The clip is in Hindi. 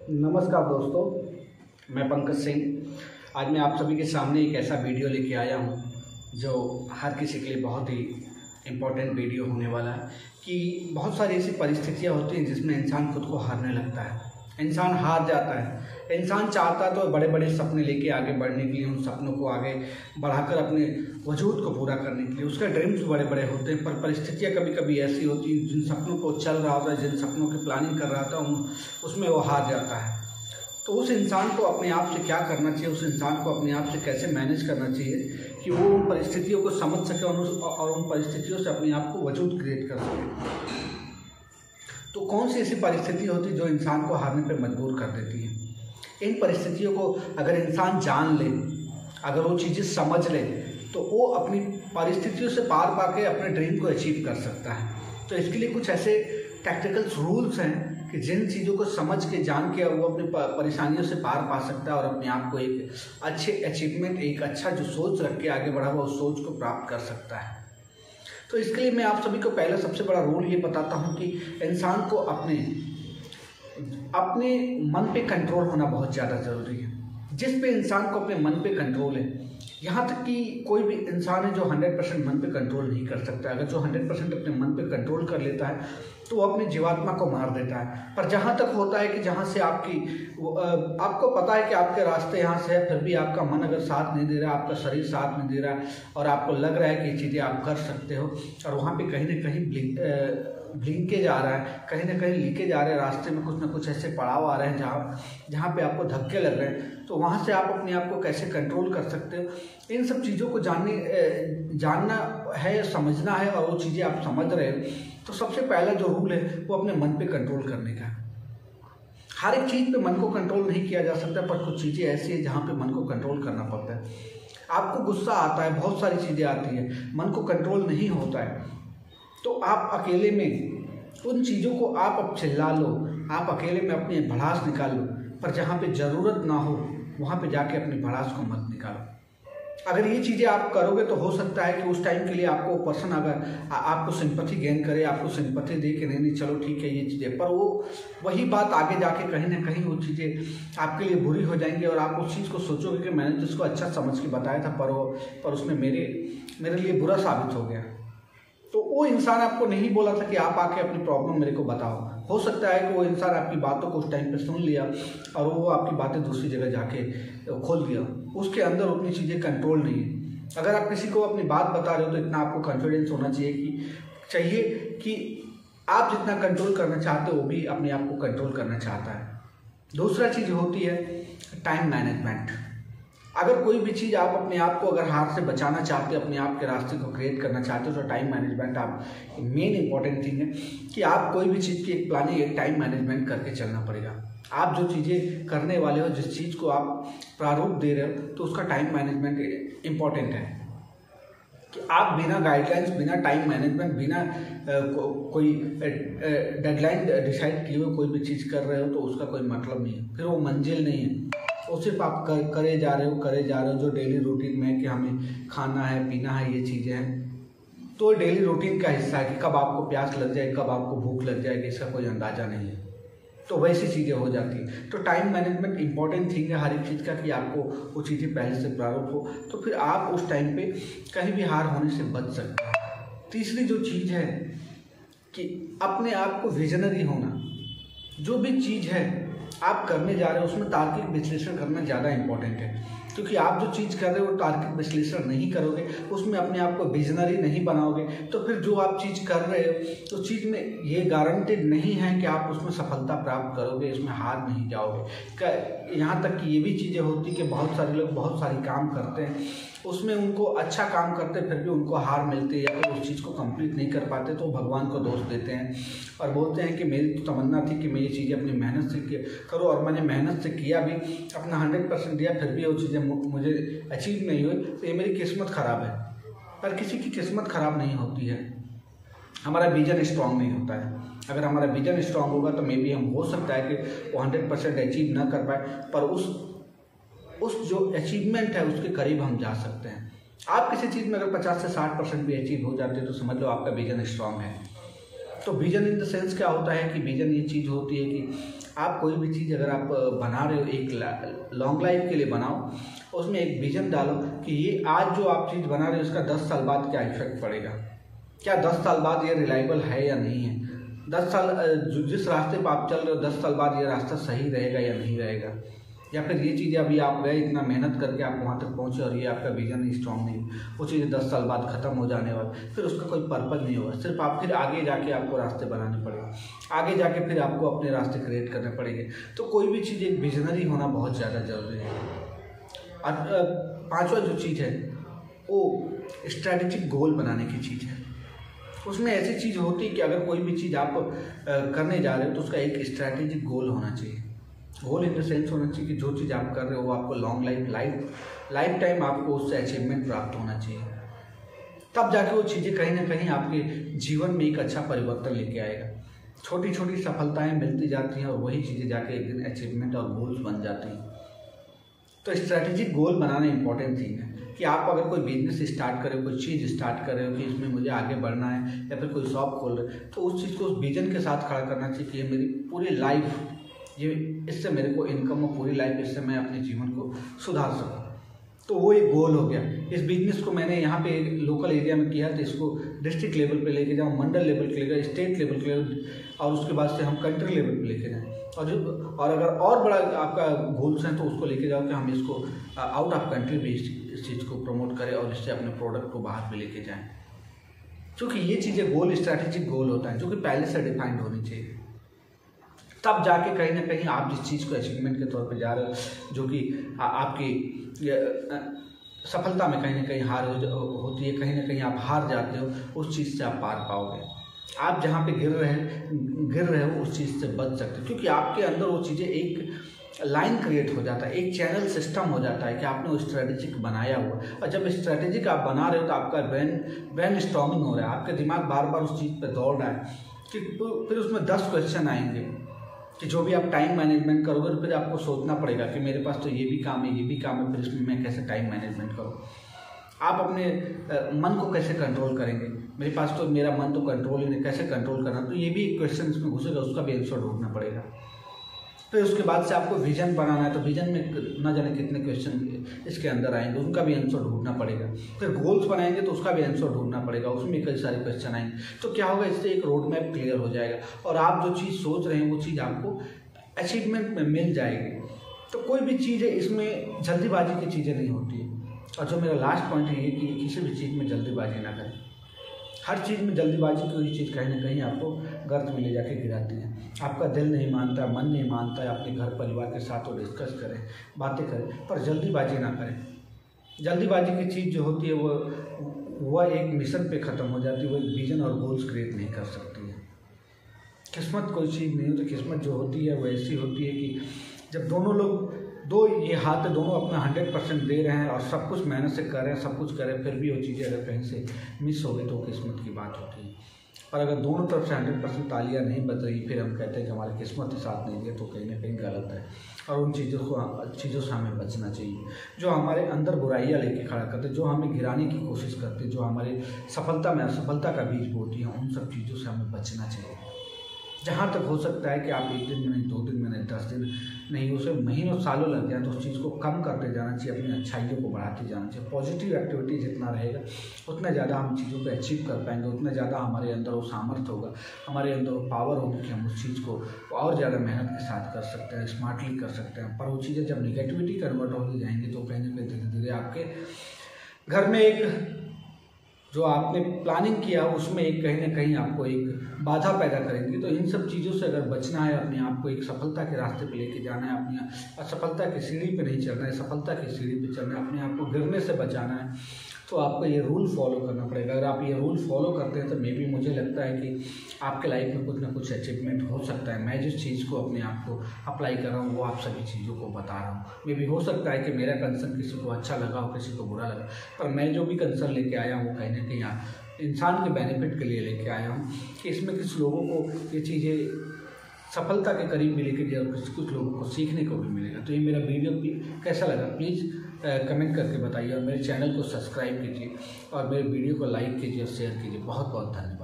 नमस्कार दोस्तों, मैं पंकज सिंह। आज मैं आप सभी के सामने एक ऐसा वीडियो लेके आया हूँ जो हर किसी के लिए बहुत ही इम्पोर्टेंट वीडियो होने वाला है कि बहुत सारी ऐसी परिस्थितियाँ होती हैं जिसमें इंसान खुद को हारने लगता है, इंसान हार जाता है। इंसान चाहता तो बड़े बड़े सपने लेके आगे बढ़ने के लिए, उन सपनों को आगे बढ़ाकर अपने वजूद को पूरा करने के लिए उसके ड्रीम्स बड़े बड़े होते हैं, पर परिस्थितियाँ कभी कभी ऐसी होती हैं, जिन सपनों को चल रहा होता है, जिन सपनों की प्लानिंग कर रहा था उसमें वो हार जाता है। तो उस इंसान को अपने आप से क्या करना चाहिए, उस इंसान को अपने आप से कैसे मैनेज करना चाहिए कि वो उन परिस्थितियों को समझ सके और उन परिस्थितियों से अपने आप को वजूद क्रिएट कर सके। तो कौन सी ऐसी परिस्थिति होती है जो इंसान को हारने पर मजबूर कर देती है? इन परिस्थितियों को अगर इंसान जान ले, अगर वो चीज़ें समझ ले, तो वो अपनी परिस्थितियों से पार पाके अपने ड्रीम को अचीव कर सकता है। तो इसके लिए कुछ ऐसे टैक्टिकल रूल्स हैं कि जिन चीज़ों को समझ के, जान के वो अपनी परेशानियों से पार पा सकता है और अपने आप को एक अच्छे अचीवमेंट, एक अच्छा जो सोच रख के आगे बढ़ा हुआ उस सोच को प्राप्त कर सकता है। तो इसके लिए मैं आप सभी को पहला सबसे बड़ा रूल ये बताता हूँ कि इंसान को अपने मन पे कंट्रोल होना बहुत ज़्यादा ज़रूरी है। जिस पे इंसान को अपने मन पे कंट्रोल है, यहाँ तक कि कोई भी इंसान है जो 100% मन पे कंट्रोल नहीं कर सकता। अगर जो 100% अपने मन पे कंट्रोल कर लेता है तो वो अपनी जीवात्मा को मार देता है। पर जहाँ तक होता है कि जहाँ से आपको पता है कि आपके रास्ते यहाँ से है, फिर भी आपका मन अगर साथ नहीं दे रहा, आपका शरीर साथ नहीं दे रहा और आपको लग रहा है कि ये चीज़ें आप कर सकते हो, और वहाँ पे कहीं ना कहीं ब्लिंकेज आ रहा है, कहीं ना कहीं लीकेज आ रहा है, रास्ते में कुछ ना कुछ ऐसे पड़ाव आ रहे हैं जहाँ पे आपको धक्के लग रहे हैं, तो वहाँ से आप अपने आप को कैसे कंट्रोल कर सकते हो, इन सब चीज़ों को जानना है, समझना है। और वो चीज़ें आप समझ रहे हो तो सबसे पहला जो रूल है वो अपने मन पे कंट्रोल करने का। हर एक चीज़ पे मन को कंट्रोल नहीं किया जा सकता, पर कुछ चीज़ें ऐसी है जहाँ पे मन को कंट्रोल करना पड़ता है। आपको गुस्सा आता है, बहुत सारी चीज़ें आती है, मन को कंट्रोल नहीं होता है, तो आप अकेले में उन चीज़ों को आप अब चिल्ला लो, आप अकेले में अपनी भड़ास निकाल लो, पर जहाँ पे ज़रूरत ना हो वहाँ पे जाके अपनी भड़ास को मत निकालो। अगर ये चीज़ें आप करोगे तो हो सकता है कि उस टाइम के लिए आपको पर्सन अगर आपको सिंपैथी गेन करे, आपको सिंपैथी दे के नहीं चलो ठीक है ये चीज़ें, पर वो वही बात आगे जाके कहीं ना कहीं वो चीज़ें आपके लिए बुरी हो जाएंगी और आप उस चीज़ को सोचोगे कि मैंने तो इसको अच्छा समझ के बताया था, पर उसने मेरे लिए बुरा साबित हो गया। तो वो इंसान आपको नहीं बोला था कि आप आके अपनी प्रॉब्लम मेरे को बताओ। हो सकता है कि वो इंसान आपकी बातों को उस टाइम पे सुन लिया और वो आपकी बातें दूसरी जगह जाके खोल दिया, उसके अंदर उतनी चीज़ें कंट्रोल नहीं है। अगर आप किसी को अपनी बात बता रहे हो तो इतना आपको कॉन्फिडेंस होना चाहिए कि आप जितना कंट्रोल करना चाहते हो वो भी अपने आप को कंट्रोल करना चाहता है। दूसरा चीज़ होती है टाइम मैनेजमेंट। अगर कोई भी चीज़ आप अपने आप को अगर हार से बचाना चाहते हो, अपने आप के रास्ते को क्रिएट करना चाहते हो, तो टाइम मैनेजमेंट आप मेन इंपॉर्टेंट थिंग है कि आप कोई भी चीज़ की एक प्लानिंग, एक टाइम मैनेजमेंट करके चलना पड़ेगा। आप जो चीज़ें करने वाले हो, जिस चीज़ को आप प्रारूप दे रहे हो, तो उसका टाइम मैनेजमेंट इम्पॉर्टेंट है कि आप बिना गाइडलाइंस, बिना टाइम मैनेजमेंट, बिना कोई डेडलाइन डिसाइड किए हुए कोई भी चीज़ कर रहे हो तो उसका कोई मतलब नहीं है, फिर वो मंजिल नहीं है। वो सिर्फ आप करे जा रहे हो जो डेली रूटीन में कि हमें खाना है, पीना है, ये चीज़ें हैं, तो डेली रूटीन का हिस्सा है कि कब आपको प्यास लग जाए, कब आपको भूख लग जाएगी, इसका कोई अंदाज़ा नहीं है, तो वैसी चीज़ें हो जाती हैं। तो टाइम मैनेजमेंट इंपॉर्टेंट थिंग है हर एक चीज़ का कि आपको वो चीज़ें पहले से प्रारूप हो, तो फिर आप उस टाइम पे कहीं भी हार होने से बच सकते हैं। तीसरी जो चीज़ है कि अपने आप को विजनरी होना। जो भी चीज़ है आप करने जा रहे हो उसमें तार्किक विश्लेषण करना ज़्यादा इंपॉर्टेंट है, क्योंकि आप जो चीज़ कर रहे हो तार्किक विश्लेषण नहीं करोगे, उसमें अपने आप को विजनरी नहीं बनाओगे, तो फिर जो आप चीज़ कर रहे हो उस चीज़ में ये गारंटेड नहीं है कि आप उसमें सफलता प्राप्त करोगे, इसमें हार नहीं जाओगे। यहाँ तक कि ये भी चीज़ें होती कि बहुत सारे लोग बहुत सारी काम करते हैं, उसमें उनको अच्छा काम करते फिर भी उनको हार मिलती है या फिर उस चीज़ को कंप्लीट नहीं कर पाते, तो भगवान को दोष देते हैं और बोलते हैं कि मेरी तो तमन्ना थी कि मैं ये चीज़ें अपनी मेहनत से करूँ और मैंने मेहनत से किया भी, अपना 100% दिया, फिर भी वो चीज़ें मुझे अचीव नहीं हुई, तो ये मेरी किस्मत ख़राब है। पर किसी की किस्मत ख़राब नहीं होती है, हमारा विजन स्ट्रांग नहीं होता है। अगर हमारा विजन स्ट्रांग होगा तो मे बी हम हो सकता है कि वो 100% अचीव ना कर पाए, पर उस जो अचीवमेंट है उसके करीब हम जा सकते हैं। आप किसी चीज़ में अगर 50 से 60% भी अचीव हो जाते हैं तो समझ लो आपका विजन स्ट्रांग है। तो विजन इन द सेंस क्या होता है कि विजन ये चीज़ होती है कि आप कोई भी चीज़ अगर आप बना रहे हो एक लॉन्ग लाइफ के लिए बनाओ, उसमें एक विजन डालो कि ये आज जो आप चीज़ बना रहे हो इसका 10 साल बाद क्या इफेक्ट पड़ेगा, क्या 10 साल बाद ये रिलायबल है या नहीं है, 10 साल जिस रास्ते पर आप चल रहे हो 10 साल बाद ये रास्ता सही रहेगा या नहीं रहेगा, या फिर ये चीज़ें अभी आप गए इतना मेहनत करके आप वहाँ तक पहुँचे और ये आपका विजन ही स्ट्रॉन्ग नहीं, वो चीज़ें 10 साल बाद ख़त्म हो जाने वाली, फिर उसका कोई पर्पज़ नहीं होगा। सिर्फ आप फिर आगे जाके आपको रास्ते बनाने पड़ेंगे, आगे जाके फिर आपको अपने रास्ते क्रिएट करने पड़ेंगे। तो कोई भी चीज़ एक विजनरी होना बहुत ज़्यादा ज़रूरी है। और 5वां जो चीज़ है वो स्ट्रैटेजिक गोल बनाने की चीज़ है। उसमें ऐसी चीज़ होती है कि अगर कोई भी चीज़ आप करने जा रहे हो तो उसका एक स्ट्रैटेजिक गोल होना चाहिए। गोल इन द सेंस होना चाहिए कि जो चीज़ आप कर रहे हो वो आपको लॉन्ग लाइफ टाइम आपको उससे अचीवमेंट प्राप्त होना चाहिए, तब जाके वो चीज़ें कहीं ना कहीं आपके जीवन में एक अच्छा परिवर्तन लेके आएगा। छोटी छोटी सफलताएं मिलती जाती हैं और वही चीज़ें जाके एक दिन अचीवमेंट और गोल्स बन जाती हैं। तो स्ट्रैटेजिक गोल बनाना इंपॉर्टेंट थिंग है कि आप अगर कोई बिजनेस स्टार्ट कर रहे हो, कोई चीज़ स्टार्ट कर रहे हो कि इसमें मुझे आगे बढ़ना है, या फिर कोई शॉप खोल रहे हो, तो उस चीज़ को उस विजन के साथ खड़ा करना चाहिए कि ये मेरी पूरी लाइफ, ये इससे मेरे को इनकम हो पूरी लाइफ, इससे मैं अपने जीवन को सुधार सकूँ। तो वो एक गोल हो गया। इस बिजनेस को मैंने यहाँ पे लोकल एरिया में किया तो इसको डिस्ट्रिक्ट लेवल पे लेके जाऊँ, मंडल लेवल पे लेकर, स्टेट लेवल पे, और उसके बाद से हम कंट्री लेवल पे लेके जाएँ। और अगर और बड़ा आपका गोल्स हैं तो उसको लेके जाओ कि हम इसको आउट ऑफ कंट्री भी इस चीज़ को प्रमोट करें और इससे अपने प्रोडक्ट को बाहर भी लेके जाएँ। क्योंकि ये चीज़ें गोल स्ट्रैटेजिक गोल होता है जो कि पहले से डिफाइंड होनी चाहिए, तब जाके कहीं ना कहीं आप जिस चीज़ को अचीवमेंट के तौर पे जा रहे हो, जो कि आपकी सफलता में कहीं ना कहीं हार होती है, कहीं ना कहीं आप हार जाते हो, उस चीज़ से आप पार पाओगे। आप जहाँ पे गिर रहे हो उस चीज़ से बच सकते हो, क्योंकि आपके अंदर वो चीज़ें एक लाइन क्रिएट हो जाता है, एक चैनल सिस्टम हो जाता है कि आपने वो स्ट्रेटेजिक बनाया हुआ। और जब स्ट्रेटेजिक आप बना रहे हो तो आपका ब्रेन स्टॉर्मिंग हो रहा है, आपका दिमाग बार बार उस चीज़ पर दौड़ रहा है कि फिर उसमें 10 क्वेश्चन आएंगे कि जो भी आप टाइम मैनेजमेंट करोगे तो फिर आपको सोचना पड़ेगा कि मेरे पास तो ये भी काम है, ये भी काम है, फिर इसमें मैं कैसे टाइम मैनेजमेंट करूँ। आप अपने मन को कैसे कंट्रोल करेंगे, मेरे पास तो मेरा मन तो कंट्रोल ही नहीं, कैसे कंट्रोल करना, तो ये भी एक क्वेश्चन इसमें घुसेगा, उसका भी आंसर ढूंढना पड़ेगा। फिर उसके बाद से आपको विजन बनाना है तो विजन में न जाने कितने क्वेश्चन इसके अंदर आएंगे, उनका भी आंसर ढूंढना पड़ेगा। फिर गोल्स बनाएंगे तो उसका भी आंसर ढूंढना पड़ेगा, उसमें कई सारे क्वेश्चन आएंगे। तो क्या होगा, इससे एक रोड मैप क्लियर हो जाएगा और आप जो चीज़ सोच रहे हैं वो चीज़ आपको अचीवमेंट में मिल जाएगी। तो कोई भी चीज़ है इसमें जल्दीबाजी की चीज़ें नहीं होती है। और जो मेरा लास्ट पॉइंट है ये कि किसी भी चीज़ में जल्दीबाजी ना करें। हर चीज़ में जल्दीबाजी की हुई चीज़ कहीं ना कहीं आपको गर्त में ले जाके गिराती है। आपका दिल नहीं मानता, मन नहीं मानता है, अपने घर परिवार के साथ वो डिस्कस करें, बातें करें, पर जल्दीबाजी ना करें। जल्दीबाजी की चीज़ जो होती है वह एक मिशन पे ख़त्म हो जाती है, वो एक विजन और गोल्स क्रिएट नहीं कर सकती है। किस्मत कोई चीज़ नहीं होती, किस्मत जो होती है वो ऐसी होती है कि जब दोनों लोग ये हाथ दोनों अपना 100% दे रहे हैं और सब कुछ मेहनत से कर रहे हैं, सब कुछ कर रहे हैं, फिर भी वो चीज़ें अगर कहीं से मिस हो गई तो किस्मत की बात होती है। और अगर दोनों तरफ से 100% तालियां नहीं बज रही, फिर हम कहते हैं कि हमारी किस्मत ही साथ नहीं दिया, तो कहीं ना कहीं गलत है। और उन चीज़ों से हमें बचना चाहिए जो हमारे अंदर बुराइयाँ लेके खड़ा करते, जो हमें गिराने की कोशिश करते, जो हमारी सफलता में असफलता का बीज बोती हैं, उन सब चीज़ों से हमें बचना चाहिए। जहाँ तक हो सकता है कि आप 1 दिन में नहीं, 2 दिन में नहीं, 10 दिन नहीं, उसे महीनों सालों लग जाए तो उस चीज़ को कम करते जाना चाहिए, अपनी अच्छाइयों को बढ़ाते जाना चाहिए। पॉजिटिव एक्टिविटी जितना रहेगा उतना ज़्यादा हम चीज़ों को अचीव कर पाएंगे, उतना ज़्यादा हमारे अंदर वो सामर्थ्य होगा, हमारे अंदर वो पावर होगी कि हम उस चीज़ को और ज़्यादा मेहनत के साथ कर सकते हैं, स्मार्टली कर सकते हैं। पर वो चीज़ें जब निगेटिविटी कन्वर्ट होती जाएंगी तो कहीं ना कहीं धीरे धीरे आपके घर में एक जो आपने प्लानिंग किया उसमें एक कहीं ना कहीं आपको एक बाधा पैदा करेंगी। तो इन सब चीज़ों से अगर बचना है, अपने आप को एक सफलता के रास्ते पे लेके जाना है, अपनी असफलता की सीढ़ी पे नहीं चलना है, सफलता की सीढ़ी पे चलना है, अपने आप को गिरने से बचाना है, तो आपको ये रूल फॉलो करना पड़ेगा। अगर आप ये रूल फॉलो करते हैं तो मे बी मुझे लगता है कि आपके लाइफ में कुछ ना कुछ अचीवमेंट हो सकता है। मैं जिस चीज़ को अपने आप को अप्लाई कर रहा हूँ वो आप सभी चीज़ों को बता रहा हूँ। मे बी हो सकता है कि मेरा कंसर्न किसी को अच्छा लगा हो, किसी को बुरा लगा, पर मैं जो भी कंसर्न लेके आया हूँ वो कहीं ना कहीं इंसान के बेनिफिट के लिए लेके आया हूँ कि इसमें कुछ लोगों को ये चीज़ें सफलता के करीब भी लेके जाए, कुछ लोगों को सीखने को भी मिलेगा। तो ये मेरा वीडियो कैसा लगा प्लीज़ कमेंट करके बताइए और मेरे चैनल को सब्सक्राइब कीजिए और मेरे वीडियो को लाइक कीजिए और शेयर कीजिए। बहुत बहुत धन्यवाद।